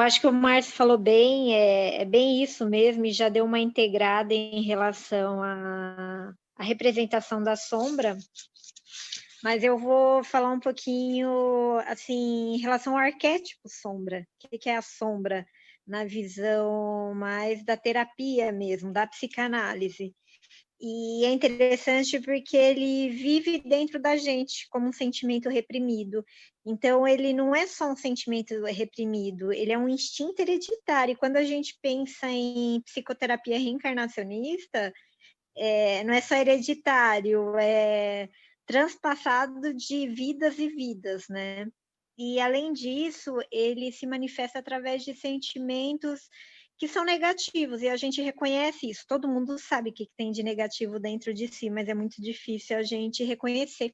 acho que o Márcio falou bem, é bem isso mesmo, e já deu uma integrada em relação à representação da sombra, mas eu vou falar um pouquinho, assim, em relação ao arquétipo sombra. O que é a sombra na visão mais da terapia mesmo, da psicanálise? E é interessante porque ele vive dentro da gente como um sentimento reprimido. Então, ele não é só um sentimento reprimido, ele é um instinto hereditário. E quando a gente pensa em psicoterapia reencarnacionista, não é só hereditário, é transpassado de vidas e vidas, né? E, além disso, ele se manifesta através de sentimentos que são negativos, e a gente reconhece isso. Todo mundo sabe o que tem de negativo dentro de si, mas é muito difícil a gente reconhecer.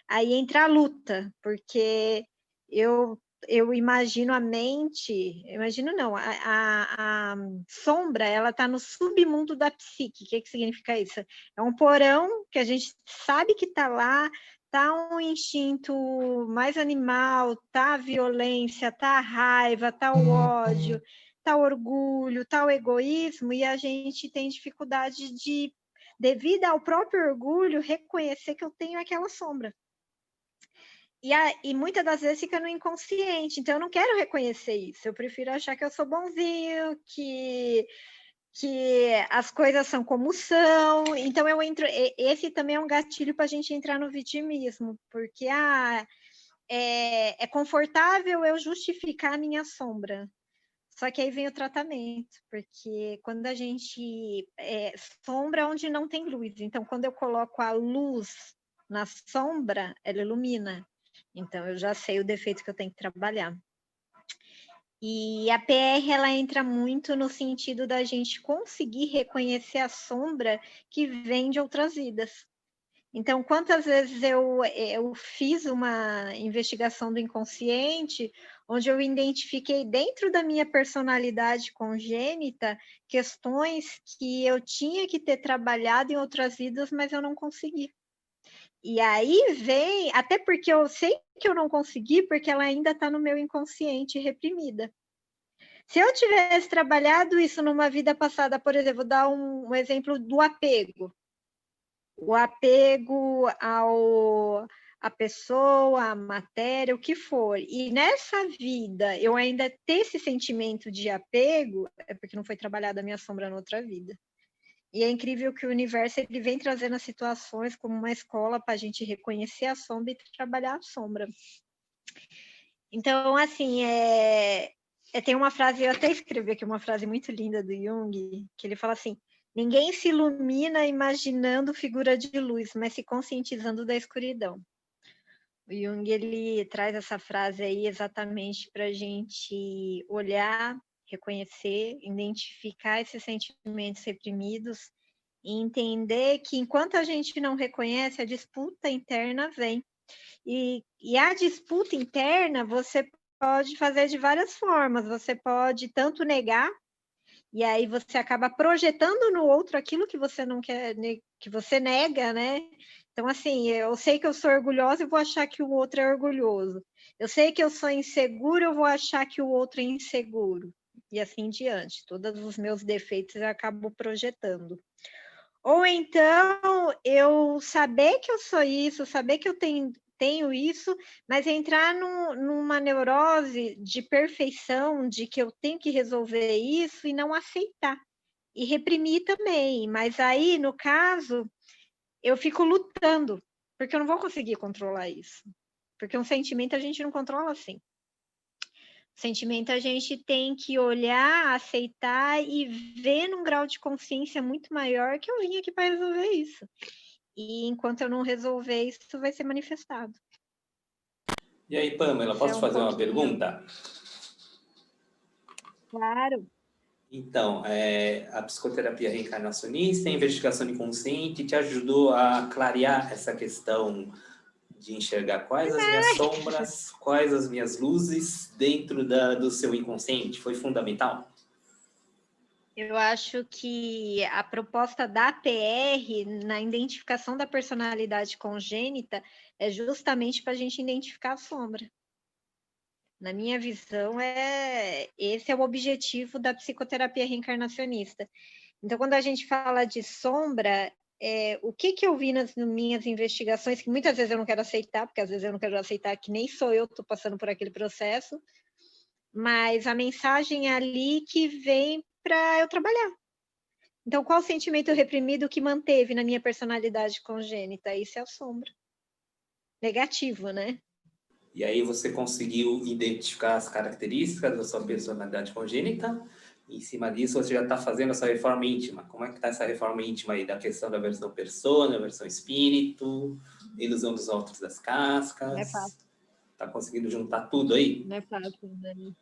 Aí entra a luta, porque eu, eu imagino a mente, imagino não, a sombra, ela está no submundo da psique. O que significa isso? É um porão que a gente sabe que está lá, tá um instinto mais animal, tá a violência, tá a raiva, tá o ódio, tá o orgulho, tá o egoísmo, e a gente tem dificuldade de, devido ao próprio orgulho, reconhecer que eu tenho aquela sombra. E muitas das vezes fica no inconsciente, então eu não quero reconhecer isso, eu prefiro achar que eu sou bonzinho, que as coisas são como são, então eu entro, esse também é um gatilho para a gente entrar no vitimismo, porque é confortável eu justificar a minha sombra, só que aí vem o tratamento, porque quando a gente sombra onde não tem luz, então quando eu coloco a luz na sombra, ela ilumina. Então, eu já sei o defeito que eu tenho que trabalhar. E a PR, ela entra muito no sentido da gente conseguir reconhecer a sombra que vem de outras vidas. Então, quantas vezes eu fiz uma investigação do inconsciente, onde eu identifiquei dentro da minha personalidade congênita questões que eu tinha que ter trabalhado em outras vidas, mas eu não consegui. E aí vem, até porque eu sei que eu não consegui, porque ela ainda está no meu inconsciente reprimida. Se eu tivesse trabalhado isso numa vida passada, por exemplo, vou dar um exemplo do apego. O apego à pessoa, à matéria, o que for. E nessa vida, eu ainda ter esse sentimento de apego, é porque não foi trabalhada a minha sombra na outra vida. E é incrível que o universo ele vem trazendo as situações como uma escola para a gente reconhecer a sombra e trabalhar a sombra. Então, assim, tem uma frase, eu até escrevi aqui uma frase muito linda do Jung, que ele fala assim: ninguém se ilumina imaginando figura de luz, mas se conscientizando da escuridão. O Jung ele traz essa frase aí exatamente para a gente olhar, reconhecer, identificar esses sentimentos reprimidos e entender que enquanto a gente não reconhece, a disputa interna vem. E a disputa interna você pode fazer de várias formas. Você pode tanto negar, e aí você acaba projetando no outro aquilo que você não quer, que você nega, né? Então, assim, eu sei que eu sou orgulhosa e vou achar que o outro é orgulhoso. Eu sei que eu sou insegura, eu vou achar que o outro é inseguro. E assim diante. Todos os meus defeitos eu acabo projetando. Ou então, eu saber que eu sou isso, saber que eu tenho isso, mas entrar numa neurose de perfeição, de que eu tenho que resolver isso e não aceitar. E reprimir também. Mas aí, no caso, eu fico lutando, porque eu não vou conseguir controlar isso. Porque um sentimento a gente não controla assim. Sentimento a gente tem que olhar, aceitar e ver num grau de consciência muito maior que eu vim aqui para resolver isso. E enquanto eu não resolver, isso vai ser manifestado. E aí, Pamela, posso te fazer uma pergunta? Claro. Então, a psicoterapia reencarnacionista, a investigação inconsciente te ajudou a clarear essa questão de enxergar quais as minhas sombras, quais as minhas luzes dentro do seu inconsciente? Foi fundamental? Eu acho que a proposta da PR na identificação da personalidade congênita é justamente para a gente identificar a sombra. Na minha visão, esse é o objetivo da psicoterapia reencarnacionista. Então, quando a gente fala de sombra, o que eu vi nas minhas investigações, que muitas vezes eu não quero aceitar, porque às vezes eu não quero aceitar que nem sou eu que estou passando por aquele processo, mas a mensagem é ali que vem para eu trabalhar. Então, qual o sentimento reprimido que manteve na minha personalidade congênita? Isso é a sombra. Negativo, né? E aí você conseguiu identificar as características da sua personalidade congênita. Em cima disso, você já está fazendo essa reforma íntima. Como é que está essa reforma íntima aí? Da questão da versão persona, versão espírito, ilusão dos outros das cascas. Não é fácil. Está conseguindo juntar tudo aí? Não é fácil, né?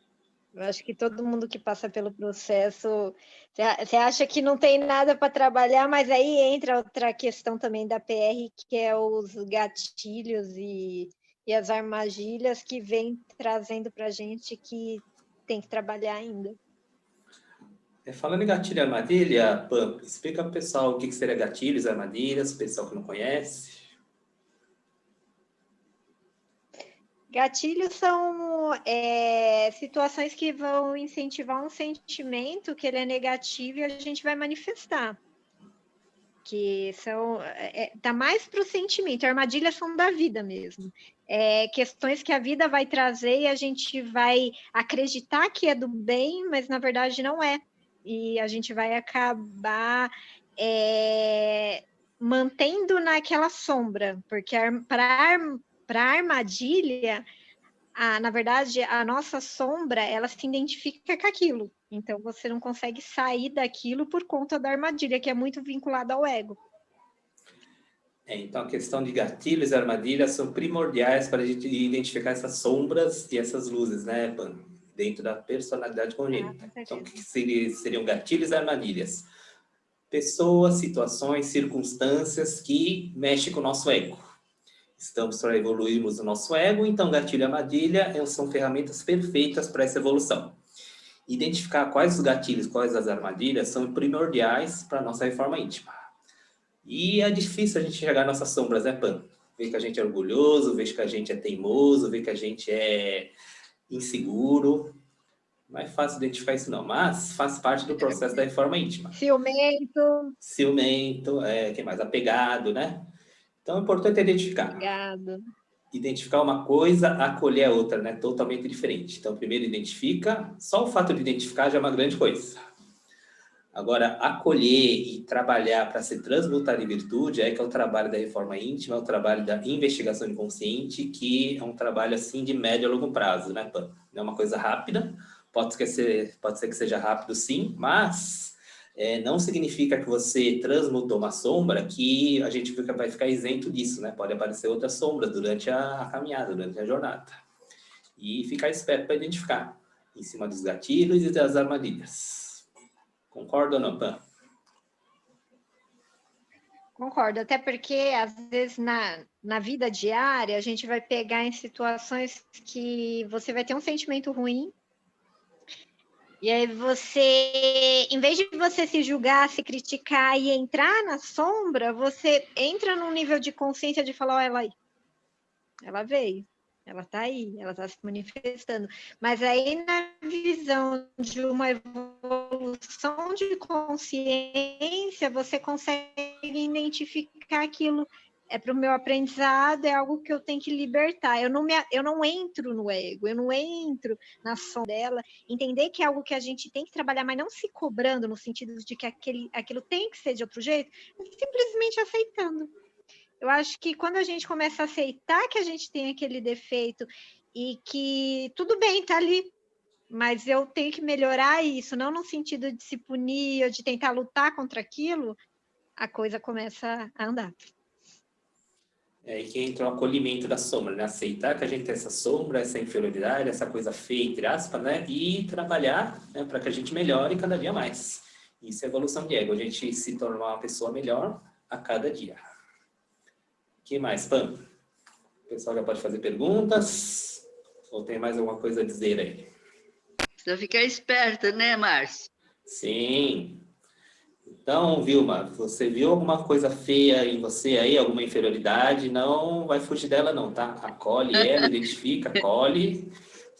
Eu acho que todo mundo que passa pelo processo, você acha que não tem nada para trabalhar, mas aí entra outra questão também da PR, que é os gatilhos e as armadilhas que vem trazendo para a gente que tem que trabalhar ainda. Falando em gatilho e armadilha, Pam, explica para o pessoal o que seria gatilhos e armadilhas, o pessoal que não conhece. Gatilhos são situações que vão incentivar um sentimento que ele é negativo e a gente vai manifestar. Que são... tá mais para o sentimento, armadilhas são da vida mesmo. Questões que a vida vai trazer e a gente vai acreditar que é do bem, mas na verdade não é. E a gente vai acabar mantendo naquela sombra, porque para a armadilha, na verdade, a nossa sombra, ela se identifica com aquilo. Então, você não consegue sair daquilo por conta da armadilha, que é muito vinculada ao ego. Então, a questão de gatilhos e armadilhas são primordiais para a gente identificar essas sombras e essas luzes, né, Pan? Dentro da personalidade congênita. Então, o que seriam gatilhos e armadilhas? Pessoas, situações, circunstâncias que mexem com o nosso ego. Estamos para evoluirmos o nosso ego, então gatilho e armadilha são ferramentas perfeitas para essa evolução. Identificar quais os gatilhos, quais as armadilhas são primordiais para a nossa reforma íntima. E é difícil a gente enxergar nossas sombras, né, Pan? Ver que a gente é orgulhoso, ver que a gente é teimoso, ver que a gente é inseguro. Não é fácil identificar isso não, mas faz parte do processo da reforma íntima. Ciumento, que mais? Apegado, né? Então, é importante identificar. Obrigado. Identificar uma coisa, acolher a outra, né? Totalmente diferente. Então, primeiro identifica. Só o fato de identificar já é uma grande coisa. Agora, acolher e trabalhar para se transmutar em virtude é que é o trabalho da reforma íntima, é o trabalho da investigação inconsciente, que é um trabalho, assim, de médio a longo prazo, né, Pan? Não é uma coisa rápida. Pode ser que seja rápido, sim, mas... não significa que você transmutou uma sombra que a gente vai ficar isento disso, né? Pode aparecer outras sombras durante a caminhada, durante a jornada. E ficar esperto para identificar, em cima dos gatilhos e das armadilhas. Concorda ou não, Pan? Concordo, até porque, às vezes, na vida diária, a gente vai pegar em situações que você vai ter um sentimento ruim, e aí você, em vez de você se julgar, se criticar e entrar na sombra, você entra num nível de consciência de falar, ó, ela aí. Ela veio, ela tá aí, ela tá se manifestando. Mas aí na visão de uma evolução de consciência, você consegue identificar aquilo. É para o meu aprendizado, é algo que eu tenho que libertar. Eu não entro no ego, eu não entro na sombra dela. Entender que é algo que a gente tem que trabalhar, mas não se cobrando no sentido de que aquilo tem que ser de outro jeito, simplesmente aceitando. Eu acho que quando a gente começa a aceitar que a gente tem aquele defeito e que tudo bem, tá ali, mas eu tenho que melhorar isso, não no sentido de se punir ou de tentar lutar contra aquilo, a coisa começa a andar. E que entra o acolhimento da sombra, né? Aceitar que a gente tem essa sombra, essa inferioridade, essa coisa feia, entre aspas, né? E trabalhar, né, para que a gente melhore cada dia mais. Isso é evolução de ego, a gente se tornar uma pessoa melhor a cada dia. O que mais, Pam? O pessoal já pode fazer perguntas? Ou tem mais alguma coisa a dizer aí? Precisa ficar esperta, né, Márcio? Sim. Então, Vilma, você viu alguma coisa feia em você aí, alguma inferioridade, não vai fugir dela não, tá? Acolhe ela, identifica, acolhe.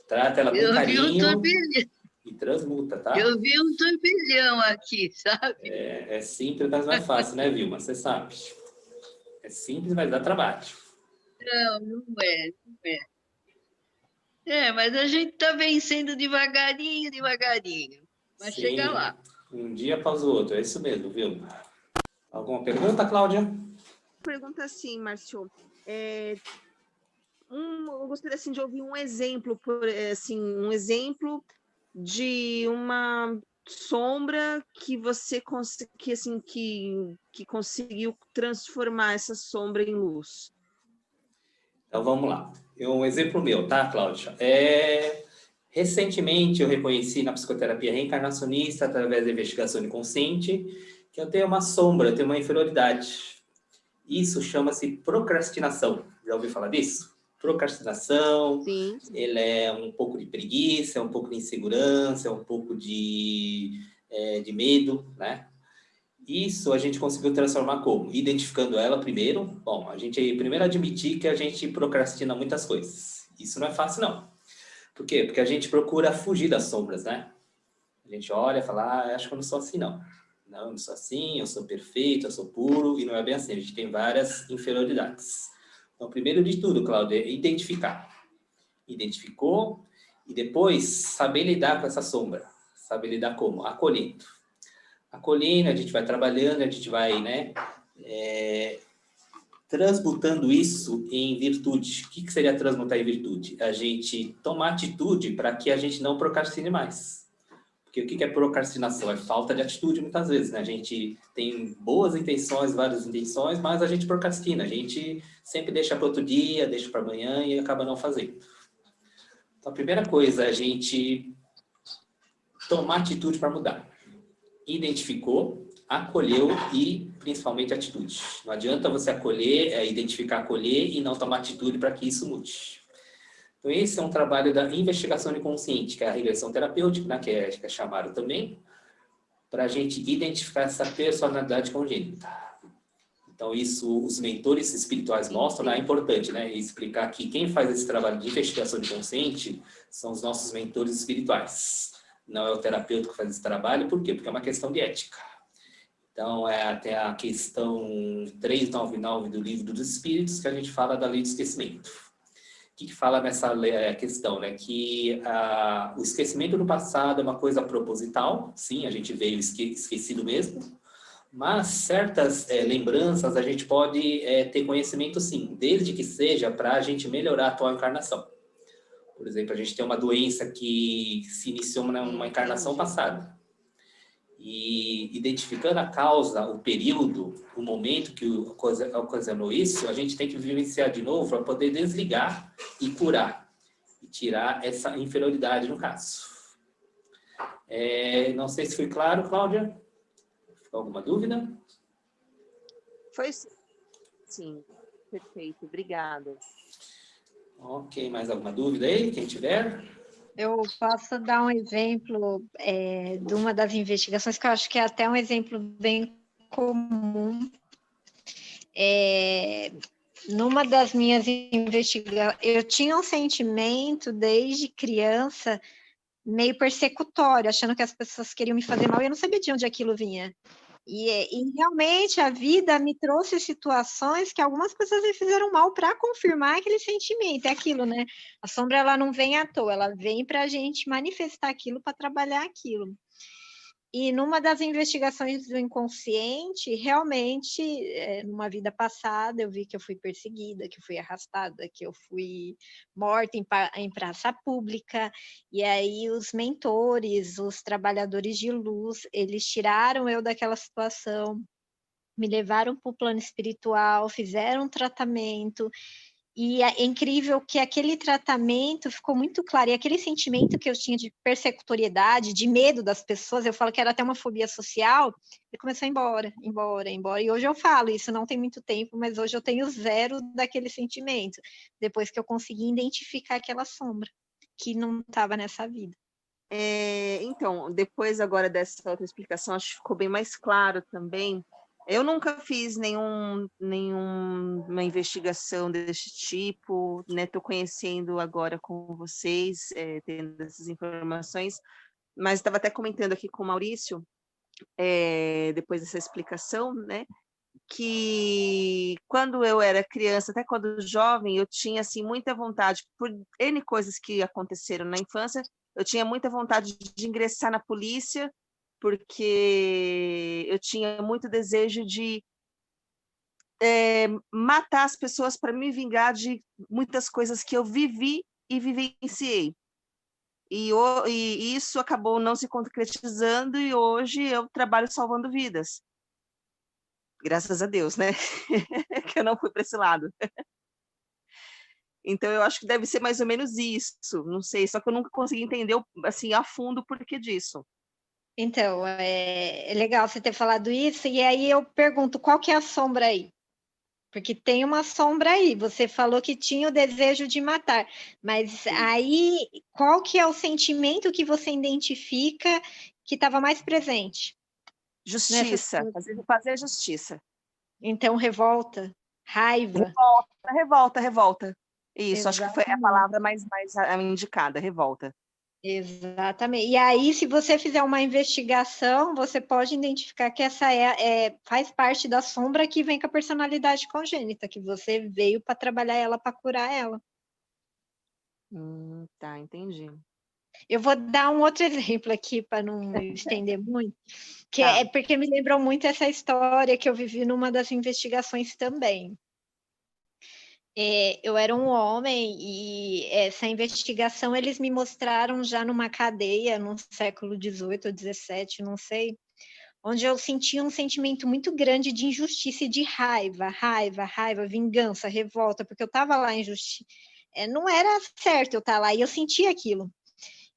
Trata ela com Eu vi um carinho turbilhão, e transmuta, tá? eu vi um turbilhão aqui, sabe? É simples, mas não é fácil, né, Vilma? Você sabe. É simples, mas dá trabalho. Não, não é, não é. É, mas a gente está vencendo devagarinho, devagarinho. Mas chega Sim, lá. um dia após o outro. É isso mesmo, Vilma. Alguma pergunta, Cláudia? Pergunta assim, Márcio. Eu gostaria assim, de ouvir um exemplo, um exemplo de uma sombra que você que conseguiu transformar essa sombra em luz. Então vamos lá. Um exemplo meu, tá, Cláudia? Recentemente eu reconheci na psicoterapia reencarnacionista, através da investigação inconsciente, que eu tenho uma sombra, eu tenho uma inferioridade. Isso chama-se procrastinação. Já ouviu falar disso? Procrastinação, Sim. ele é um pouco de preguiça, é um pouco de insegurança, é um pouco de medo, né? Isso a gente conseguiu transformar como? Identificando ela primeiro. Bom, a gente primeiro admitir que a gente procrastina muitas coisas. Isso não é fácil, não. Por quê? Porque a gente procura fugir das sombras, né? A gente olha e fala, acho que eu não sou assim, não. Não, eu não sou assim, eu sou perfeito, eu sou puro, e não é bem assim. A gente tem várias inferioridades. Então, primeiro de tudo, Cláudia, é identificar. Identificou, e depois saber lidar com essa sombra. Saber lidar como? Acolhendo. Acolhendo, a gente vai trabalhando, a gente vai, né, transmutando isso em virtude. O que seria transmutar em virtude? A gente tomar atitude para que a gente não procrastine mais. Porque o que é procrastinação? É falta de atitude, muitas vezes, né? A gente tem boas intenções, várias intenções, mas a gente procrastina. A gente sempre deixa para outro dia, deixa para amanhã e acaba não fazendo. Então, a primeira coisa é a gente tomar atitude para mudar. Identificou, acolheu e, principalmente, atitude. Não adianta você identificar, acolher e não tomar atitude para que isso mude. Então, esse é um trabalho da investigação inconsciente, que é a regressão terapêutica, né, que é chamado também, para a gente identificar essa personalidade congênita. Então, isso os mentores espirituais mostram, né, é importante, né, explicar que quem faz esse trabalho de investigação inconsciente são os nossos mentores espirituais. Não é o terapeuta que faz esse trabalho, por quê? Porque é uma questão de ética. Então, é até a questão 399 do Livro dos Espíritos, que a gente fala da lei do esquecimento. O que fala nessa questão, né? Que o esquecimento do passado é uma coisa proposital, sim, a gente veio esquecido mesmo, mas certas lembranças a gente pode ter conhecimento, sim, desde que seja para a gente melhorar a atual encarnação. Por exemplo, a gente tem uma doença que se iniciou numa encarnação passada. E identificando a causa, o período, o momento que ocasionou isso, a gente tem que vivenciar de novo para poder desligar e curar. E tirar essa inferioridade no caso. Não sei se foi claro, Cláudia. Ficou alguma dúvida? Foi sim. Perfeito. Obrigada. Ok, mais alguma dúvida aí? Quem tiver? Eu posso dar um exemplo de uma das investigações, que eu acho que é até um exemplo bem comum. Numa das minhas investigações, eu tinha um sentimento desde criança meio persecutório, achando que as pessoas queriam me fazer mal e eu não sabia de onde aquilo vinha. E realmente a vida me trouxe situações que algumas pessoas me fizeram mal para confirmar aquele sentimento. É aquilo, né? A sombra ela não vem à toa, ela vem para a gente manifestar aquilo, para trabalhar aquilo. E numa das investigações do inconsciente, realmente, numa vida passada, eu vi que eu fui perseguida, que eu fui arrastada, que eu fui morta em praça pública, e aí os mentores, os trabalhadores de luz, eles tiraram eu daquela situação, me levaram para o plano espiritual, fizeram um tratamento, e é incrível que aquele tratamento ficou muito claro, e aquele sentimento que eu tinha de persecutoriedade, de medo das pessoas, eu falo que era até uma fobia social, ele começou a ir embora, embora, embora. E hoje eu falo, isso não tem muito tempo, mas hoje eu tenho zero daquele sentimento, depois que eu consegui identificar aquela sombra, que não estava nessa vida. Então, depois agora dessa outra explicação, acho que ficou bem mais claro também. Eu nunca fiz nenhuma uma investigação desse tipo, né? Estou conhecendo agora com vocês, tendo essas informações, mas estava até comentando aqui com o Maurício, depois dessa explicação, né? Que quando eu era criança, até quando jovem, eu tinha assim muita vontade, por N coisas que aconteceram na infância, eu tinha muita vontade de ingressar na polícia, porque eu tinha muito desejo de matar as pessoas para me vingar de muitas coisas que eu vivi e vivenciei. E isso acabou não se concretizando e hoje eu trabalho salvando vidas. Graças a Deus, né? Que eu não fui para esse lado. Então eu acho que deve ser mais ou menos isso. Não sei, só que eu nunca consegui entender assim a fundo o porquê disso. Então, é legal você ter falado isso, e aí eu pergunto, qual que é a sombra aí? Porque tem uma sombra aí, você falou que tinha o desejo de matar, mas aí qual que é o sentimento que você identifica que estava mais presente? Justiça, fazer justiça. Então, revolta, raiva. Revolta. Isso, acho que foi a palavra mais indicada, revolta. Exatamente. E aí, se você fizer uma investigação, você pode identificar que essa faz parte da sombra que vem com a personalidade congênita, que você veio para trabalhar ela, para curar ela. Tá, entendi. Eu vou dar um outro exemplo aqui para não estender muito, que Tá. é porque me lembrou muito essa história que eu vivi numa das investigações também. Eu era um homem e essa investigação eles me mostraram já numa cadeia no século XVIII ou XVII, não sei, onde eu sentia um sentimento muito grande de injustiça e de raiva, vingança, revolta, porque eu estava lá não era certo eu estar lá e eu sentia aquilo.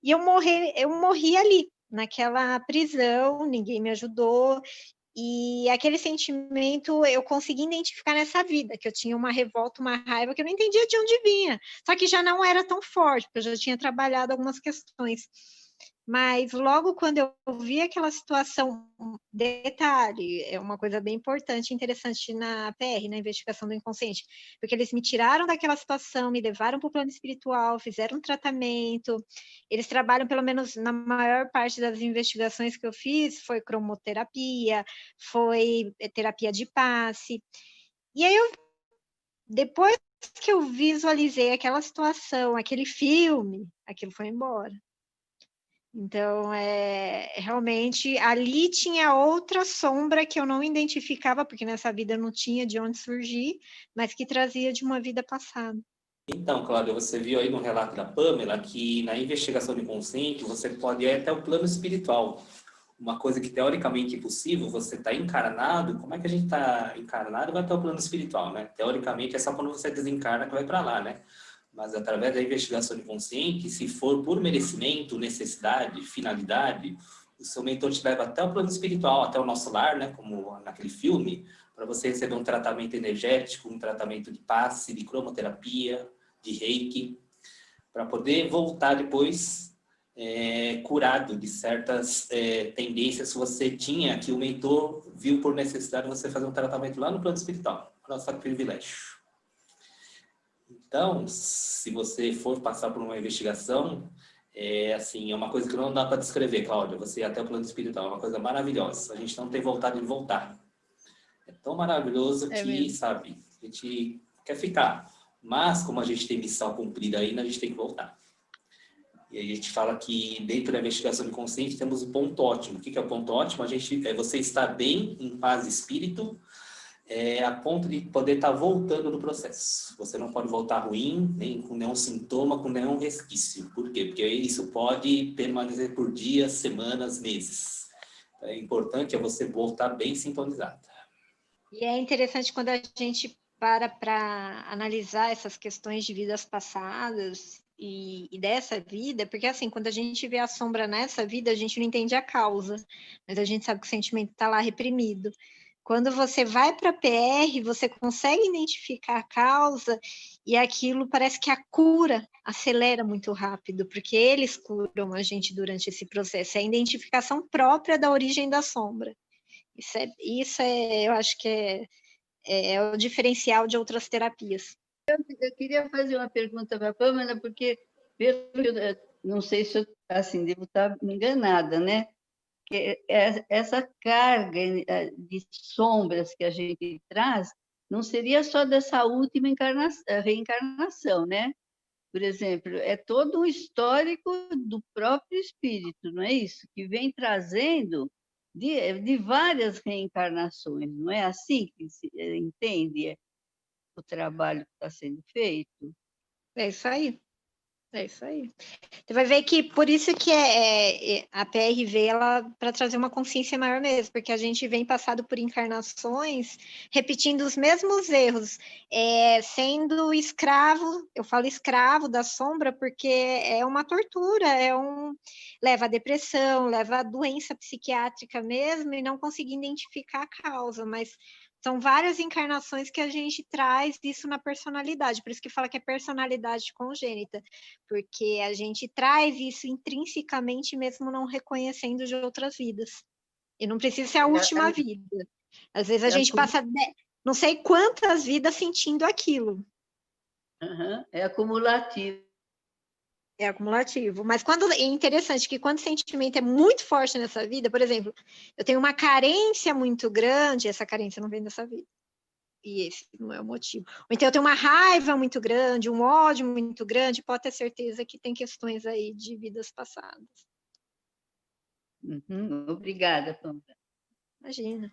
E eu morri ali, naquela prisão, ninguém me ajudou, e aquele sentimento eu consegui identificar nessa vida, que eu tinha uma revolta, uma raiva que eu não entendia de onde vinha. Só que já não era tão forte, porque eu já tinha trabalhado algumas questões. Mas logo quando eu vi aquela situação, detalhe, é uma coisa bem importante e interessante na PR, na investigação do inconsciente, porque eles me tiraram daquela situação, me levaram para o plano espiritual, fizeram um tratamento, eles trabalham, pelo menos na maior parte das investigações que eu fiz, foi cromoterapia, foi terapia de passe, e aí depois que eu visualizei aquela situação, aquele filme, aquilo foi embora. Então, realmente, ali tinha outra sombra que eu não identificava, porque nessa vida não tinha de onde surgir, mas que trazia de uma vida passada. Então, Cláudia, você viu aí no relato da Pamela que na investigação do inconsciente você pode ir até o plano espiritual. Uma coisa que teoricamente é impossível, você está encarnado, como é que a gente está encarnado e vai até o plano espiritual, né? Teoricamente é só quando você desencarna que vai para lá, né? Mas através da investigação inconsciente, se for por merecimento, necessidade, finalidade, o seu mentor te leva até o plano espiritual, até o nosso lar, né? Como naquele filme, para você receber um tratamento energético, um tratamento de passe, de cromoterapia, de reiki, para poder voltar depois curado de certas tendências que você tinha, que o mentor viu por necessidade você fazer um tratamento lá no plano espiritual. Nosso privilégio. Então, se você for passar por uma investigação, assim, é uma coisa que não dá para descrever, Cláudia. Você ir até o plano espiritual é uma coisa maravilhosa. A gente não tem vontade de voltar. É tão maravilhoso que, mesmo. sabe, a gente quer ficar. Mas, como a gente tem missão cumprida ainda, a gente tem que voltar. E aí a gente fala que dentro da investigação inconsciente temos o ponto ótimo. O que é o ponto ótimo? Você estar bem, em paz de espírito, a ponto de poder estar voltando no processo. Você não pode voltar ruim, nem com nenhum sintoma, com nenhum resquício. Por quê? Porque isso pode permanecer por dias, semanas, meses. É importante você voltar bem sintonizada. E é interessante quando a gente para analisar essas questões de vidas passadas e dessa vida, porque assim, quando a gente vê a sombra nessa vida, a gente não entende a causa, mas a gente sabe que o sentimento está lá reprimido. Quando você vai para a PR, você consegue identificar a causa e aquilo parece que a cura acelera muito rápido, porque eles curam a gente durante esse processo. É a identificação própria da origem da sombra. Eu acho que é o diferencial de outras terapias. Eu queria fazer uma pergunta para a Pâmela, porque, não sei se eu assim, devo estar enganada, né? Que essa carga de sombras que a gente traz não seria só dessa última reencarnação, né? Por exemplo, é todo um histórico do próprio espírito, não é isso? Que vem trazendo de várias reencarnações, não é assim que se entende o trabalho que está sendo feito? É isso aí. É isso aí. Você vai ver que por isso que a PRV para trazer uma consciência maior mesmo, porque a gente vem passado por encarnações repetindo os mesmos erros, sendo escravo, eu falo escravo da sombra, porque é uma tortura, leva a depressão, leva a doença psiquiátrica mesmo, e não conseguir identificar a causa, mas são várias encarnações que a gente traz isso na personalidade, por isso que fala que é personalidade congênita, porque a gente traz isso intrinsecamente, mesmo não reconhecendo de outras vidas. E não precisa ser a última vida. Às vezes a gente passa não sei quantas vidas sentindo aquilo. É acumulativo. É acumulativo. Mas é interessante que quando o sentimento é muito forte nessa vida, por exemplo, eu tenho uma carência muito grande, essa carência não vem dessa vida. E esse não é o motivo. Ou então eu tenho uma raiva muito grande, um ódio muito grande, pode ter certeza que tem questões aí de vidas passadas. Obrigada, Pamela. Imagina.